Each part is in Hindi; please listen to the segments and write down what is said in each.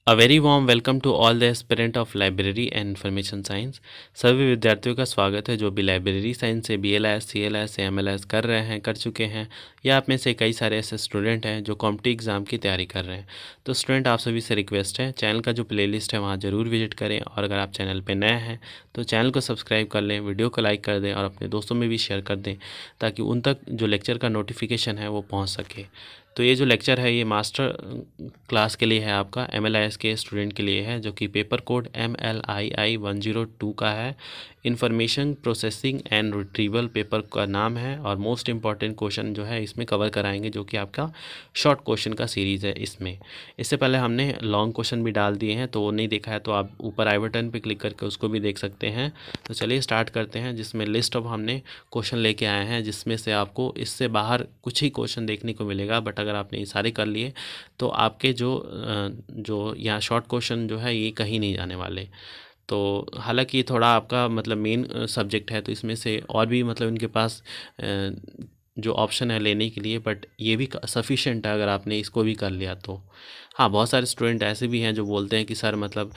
A very warm welcome to all the aspirant of library and information science. सभी विद्यार्थियों का स्वागत है जो भी लाइब्रेरी साइंस से BLS, CLS या MLS कर रहे हैं, कर चुके हैं, या आप में से कई सारे ऐसे स्टूडेंट हैं जो कॉम्पिटिटिव एग्ज़ाम की तैयारी कर रहे हैं। तो स्टूडेंट, आप सभी से रिक्वेस्ट है, चैनल का जो प्लेलिस्ट है वहाँ ज़रूर विजिट करें, और अगर आप चैनल पर नए हैं तो चैनल को सब्सक्राइब कर लें, वीडियो को लाइक कर दें और अपने दोस्तों में भी शेयर कर दें, ताकि उन तक जो लेक्चर का नोटिफिकेशन है वो पहुँच सके। तो ये जो लेक्चर है ये मास्टर क्लास के लिए है, आपका MLIS के स्टूडेंट के लिए है, जो कि पेपर कोड MLII 102 का है। Information processing and retrieval paper का नाम है, और मोस्ट इम्पॉर्टेंट क्वेश्चन जो है इसमें कवर कराएंगे, जो कि आपका शॉर्ट क्वेश्चन का सीरीज़ है। इसमें इससे पहले हमने लॉन्ग क्वेश्चन भी डाल दिए हैं, तो वो नहीं देखा है तो आप ऊपर आई बटन पर क्लिक करके उसको भी देख सकते हैं। तो चलिए स्टार्ट करते हैं, जिसमें लिस्ट ऑफ हमने क्वेश्चन लेके आए हैं, जिसमें से आपको इससे बाहर कुछ ही क्वेश्चन देखने को मिलेगा, बट अगर आपने ये सारे कर लिए तो आपके जो यहाँ शॉर्ट क्वेश्चन जो है ये कहीं नहीं जाने वाले। तो हालांकि ये थोड़ा आपका मतलब मेन सब्जेक्ट है, तो इसमें से और भी मतलब इनके पास जो ऑप्शन है लेने के लिए, बट ये भी सफिशेंट है अगर आपने इसको भी कर लिया तो। हाँ, बहुत सारे स्टूडेंट ऐसे भी हैं जो बोलते हैं कि सर मतलब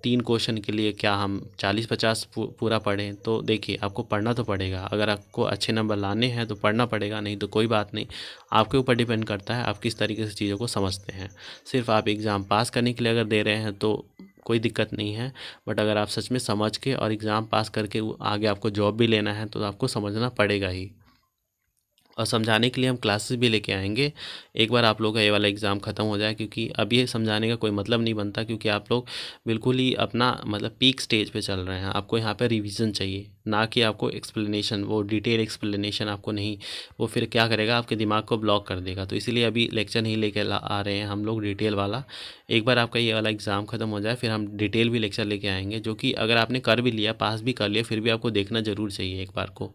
3 क्वेश्चन के लिए क्या हम 40-50 पूरा पढ़ें। तो देखिए, आपको पढ़ना तो पड़ेगा, अगर आपको अच्छे नंबर लाने हैं तो पढ़ना पड़ेगा, नहीं तो कोई बात नहीं। आपके ऊपर डिपेंड करता है आप किस तरीके से चीज़ों को समझते हैं। सिर्फ आप एग्ज़ाम पास करने के लिए अगर दे रहे हैं तो कोई दिक्कत नहीं है, बट अगर आप सच में समझ के और एग्ज़ाम पास करके आगे आपको जॉब भी लेना है तो आपको समझना पड़ेगा ही। और समझाने के लिए हम क्लासेस भी लेके आएंगे एक बार आप लोग का ये वाला एग्ज़ाम ख़त्म हो जाए, क्योंकि अब ये समझाने का कोई मतलब नहीं बनता, क्योंकि आप लोग बिल्कुल ही अपना मतलब पीक स्टेज पे चल रहे हैं। आपको यहाँ पे रिवीजन चाहिए, ना कि आपको एक्सप्लेनेशन, वो डिटेल एक्सप्लेनेशन आपको नहीं। वो फिर क्या करेगा, आपके दिमाग को ब्लॉक कर देगा। तो इसीलिए अभी लेक्चर नहीं लेके आ रहे हैं हम लोग डिटेल वाला। एक बार आपका ये वाला एग्ज़ाम ख़त्म हो जाए फिर हम डिटेल भी लेक्चर लेके आएंगे, जो कि अगर आपने कर भी लिया, पास भी कर लिया, फिर भी आपको देखना ज़रूर चाहिए एक बार को।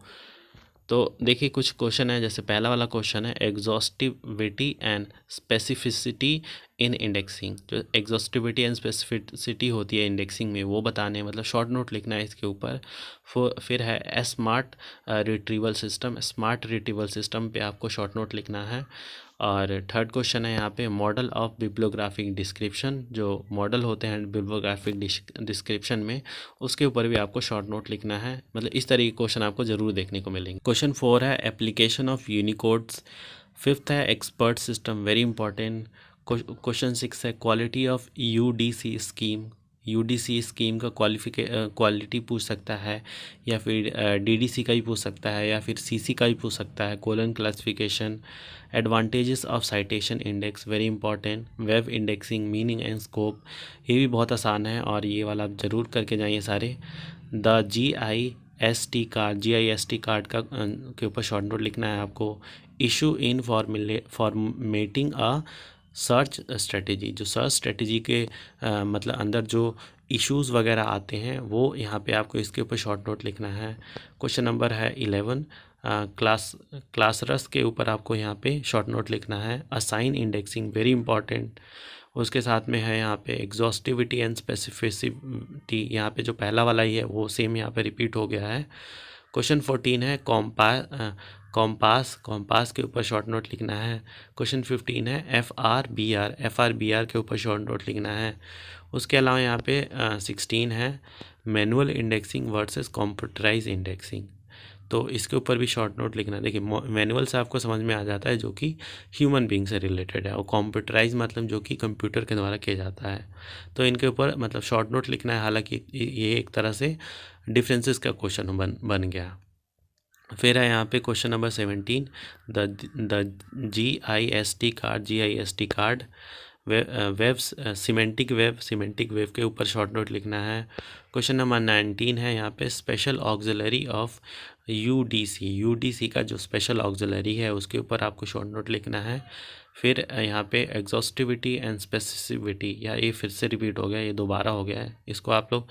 तो देखिए, कुछ क्वेश्चन है, जैसे पहला वाला क्वेश्चन है एग्जॉस्टिविटी एंड स्पेसिफिसिटी इन इंडेक्सिंग। जो एग्जॉस्टिविटी एंड स्पेसिफिसिटी होती है इंडेक्सिंग में, वो बताने मतलब शॉर्ट नोट लिखना है इसके ऊपर। फिर है smart retrieval system. Smart retrieval system पे आपको शॉर्ट नोट लिखना है। और थर्ड क्वेश्चन है यहाँ पे मॉडल ऑफ बिब्लियोग्राफिक डिस्क्रिप्शन। जो मॉडल होते हैं बिब्लियोग्राफिक डिस्क्रिप्शन में, उसके ऊपर भी आपको शॉर्ट नोट लिखना है। मतलब इस तरह के क्वेश्चन आपको ज़रूर देखने को मिलेंगे। क्वेश्चन 4 है एप्लीकेशन ऑफ यूनिकोड्स। फिफ्थ है expert system, very important. Question 6 है quality of UDC scheme. UDC scheme का क्वालिटी पूछ सकता है, या फिर DDC का भी पूछ सकता है, या फिर CC का भी पूछ सकता है। Colon classification, advantages of citation index, very important. Web indexing, meaning and scope, ये भी बहुत आसान है और ये वाला आप ज़रूर करके जाइए सारे। The GIST card, GIST card का के ऊपर शॉर्ट नोट लिखना है आपको। Issue in formatting a search strategy. जो सर्च स्ट्रेटेजी के मतलब अंदर जो इश्यूज़ वगैरह आते हैं, वो यहाँ पे आपको इसके ऊपर शॉर्ट नोट लिखना है। क्वेश्चन नंबर है 11, क्लास रस के ऊपर आपको यहाँ पे शॉर्ट नोट लिखना है। Assign indexing, very important. उसके साथ में है यहाँ पे एग्जॉस्टिविटी एंड स्पेसिफिसिटी। यहाँ पे जो पहला वाला ही है वो सेम यहाँ पे रिपीट हो गया है। क्वेश्चन 14 है कॉम्पास के ऊपर शॉर्ट नोट लिखना है। क्वेश्चन 15 है FRBR के ऊपर शॉर्ट नोट लिखना है। उसके अलावा यहाँ पे 16 है manual indexing versus computerise indexing. तो इसके ऊपर भी शॉर्ट नोट लिखना है। देखिए, मैनुअल से आपको समझ में आ जाता है जो कि ह्यूमन बीइंग से रिलेटेड है, और कंप्यूटराइज मतलब जो कि कंप्यूटर के द्वारा किया जाता है। तो इनके ऊपर मतलब शॉर्ट नोट लिखना है। हालांकि ये एक तरह से डिफरेंसेस का क्वेश्चन बन गया। फिर है यहाँ पे question number 17, the GIST card web semantic web के ऊपर शॉर्ट नोट लिखना है। क्वेश्चन नंबर 19 है यहाँ पे स्पेशल ऑक्सिलरी ऑफ UDC का जो स्पेशल ऑक्सिलरी है उसके ऊपर आपको शॉर्ट नोट लिखना है। फिर यहाँ पे एग्जॉस्टिविटी एंड स्पेसिफिसिटी, या ये फिर से रिपीट हो गया, ये दोबारा हो गया है, इसको आप लोग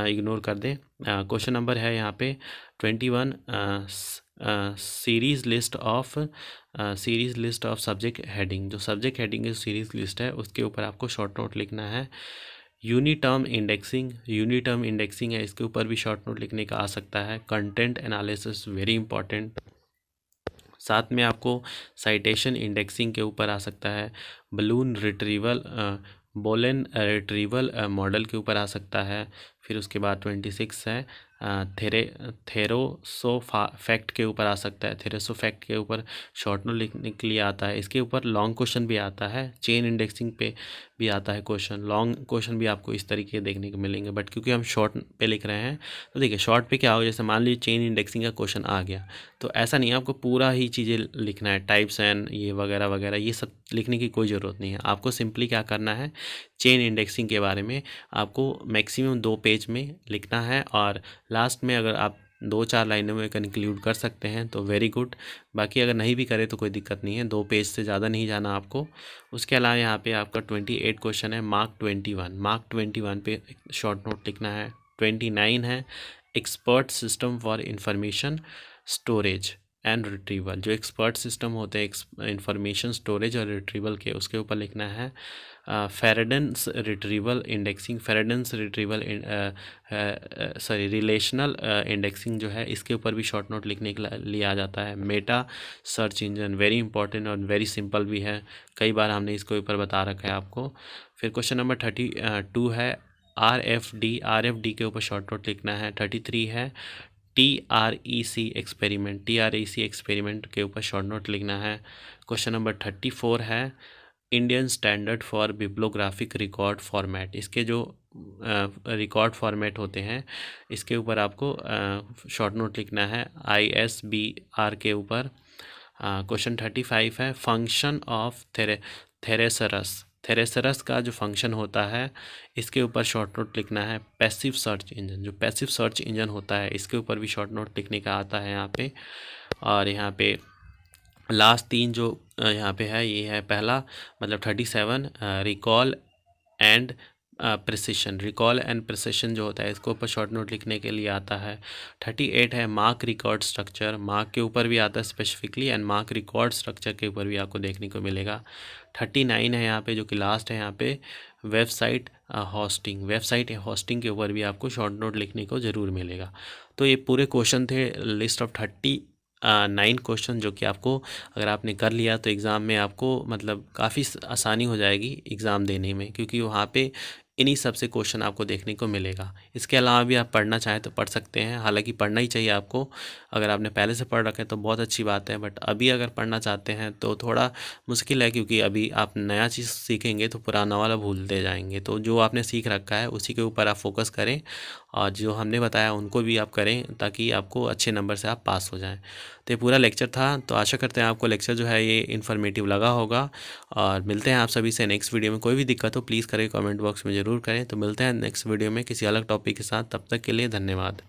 इग्नोर कर दें। क्वेश्चन नंबर है यहाँ पे 21, series list of subject heading. जो सब्जेक्ट हेडिंग की सीरीज़ लिस्ट है उसके ऊपर आपको शॉर्ट नोट लिखना है। यूनिटर्म इंडेक्सिंग है, इसके ऊपर भी शॉर्ट नोट लिखने का आ सकता है। Content analysis, very important. साथ में आपको साइटेशन इंडेक्सिंग के ऊपर आ सकता है। बलून बोलेन रिट्रीवल मॉडल के ऊपर आ सकता है। फिर उसके बाद 26 है थेरोसोफैक्ट के ऊपर आ सकता है। थेरोसोफैक्ट के ऊपर शॉर्ट नोट लिखने के लिए आता है। इसके ऊपर लॉन्ग क्वेश्चन भी आता है, चेन इंडेक्सिंग पे भी आता है क्वेश्चन। लॉन्ग क्वेश्चन भी आपको इस तरीके के देखने को मिलेंगे, बट क्योंकि हम शॉर्ट पे लिख रहे हैं तो देखिए शॉर्ट पे क्या हो, जैसे मान लीजिए चेन इंडेक्सिंग का क्वेश्चन आ गया तो ऐसा नहीं है आपको पूरा ही चीज़ें लिखना है, टाइप्स एंड ये वगैरह वगैरह ये सब लिखने की कोई ज़रूरत नहीं है। आपको सिंपली क्या करना है, चेन इंडेक्सिंग के बारे में आपको मैक्सिमम 2 पेज में लिखना है और लास्ट में अगर आप 2-4 लाइनों में कंक्लूड कर सकते हैं तो वेरी गुड। बाकी अगर नहीं भी करे तो कोई दिक्कत नहीं है, 2 पेज से ज़्यादा नहीं जाना आपको। उसके अलावा यहाँ पे आपका 28 क्वेश्चन है। मार्क 21 पे शॉर्ट नोट लिखना है। 29 है expert system for information storage and retrieval. जो एक्सपर्ट सिस्टम होते हैं इंफॉर्मेशन स्टोरेज और रिट्रीवल के, उसके ऊपर लिखना है। Reference retrieval indexing, reference retrieval relational indexing जो है इसके ऊपर भी शॉर्ट नोट लिखने के लिए आ जाता है। Meta search engine very important और वेरी सिंपल भी है, कई बार हमने इसके ऊपर बता रखा है आपको। फिर क्वेश्चन नंबर 32 है RFD के ऊपर शॉर्ट नोट लिखना है। 33 है TREC एक्सपेरिमेंट के ऊपर शॉर्ट नोट लिखना है। क्वेश्चन नंबर 34 है Indian standard for bibliographic record format. इसके जो रिकॉर्ड फॉर्मेट होते हैं इसके ऊपर आपको शॉर्ट नोट लिखना है ISBR के ऊपर। क्वेश्चन 35 है फंक्शन ऑफ थेरेसरस का जो फंक्शन होता है इसके ऊपर शॉर्ट नोट लिखना है। पैसिव सर्च इंजन, जो पैसिव सर्च इंजन होता है इसके ऊपर भी शॉर्ट नोट लिखने का आता है यहाँ पे। और यहाँ पे लास्ट 3 जो यहाँ पे है ये है पहला मतलब 37 रिकॉल एंड प्रिसिशन जो होता है इसके ऊपर शॉर्ट नोट लिखने के लिए आता है। 38 है मार्क रिकॉर्ड स्ट्रक्चर, मार्क के ऊपर भी आता है specifically and mark record structure के ऊपर भी आपको देखने को मिलेगा। 39 है यहाँ पे जो कि लास्ट है यहाँ पे वेबसाइट होस्टिंग के ऊपर भी आपको शॉर्ट नोट लिखने को ज़रूर मिलेगा। तो ये पूरे क्वेश्चन थे, लिस्ट ऑफ 9 क्वेश्चन जो कि आपको अगर आपने कर लिया तो एग्ज़ाम में आपको मतलब काफ़ी आसानी हो जाएगी एग्ज़ाम देने में, क्योंकि वहाँ पे इन्हीं सब से क्वेश्चन आपको देखने को मिलेगा। इसके अलावा भी आप पढ़ना चाहें तो पढ़ सकते हैं, हालांकि पढ़ना ही चाहिए आपको। अगर आपने पहले से पढ़ रखा है तो बहुत अच्छी बात है, बट अभी अगर पढ़ना चाहते हैं तो थोड़ा मुश्किल है, क्योंकि अभी आप नया चीज़ सीखेंगे तो पुराना वाला भूलते जाएंगे। तो जो आपने सीख रखा है उसी के ऊपर आप फोकस करें और जो हमने बताया उनको भी आप करें ताकि आपको अच्छे नंबर से आप पास हो जाएं। तो ये पूरा लेक्चर था, तो आशा करते हैं आपको लेक्चर जो है ये इन्फॉर्मेटिव लगा होगा। और मिलते हैं आप सभी से नेक्स्ट वीडियो में। कोई भी दिक्कत हो प्लीज़ करें, कमेंट बॉक्स में ज़रूर करें। तो मिलते हैं नेक्स्ट वीडियो में किसी अलग टॉपिक के साथ, तब तक के लिए धन्यवाद।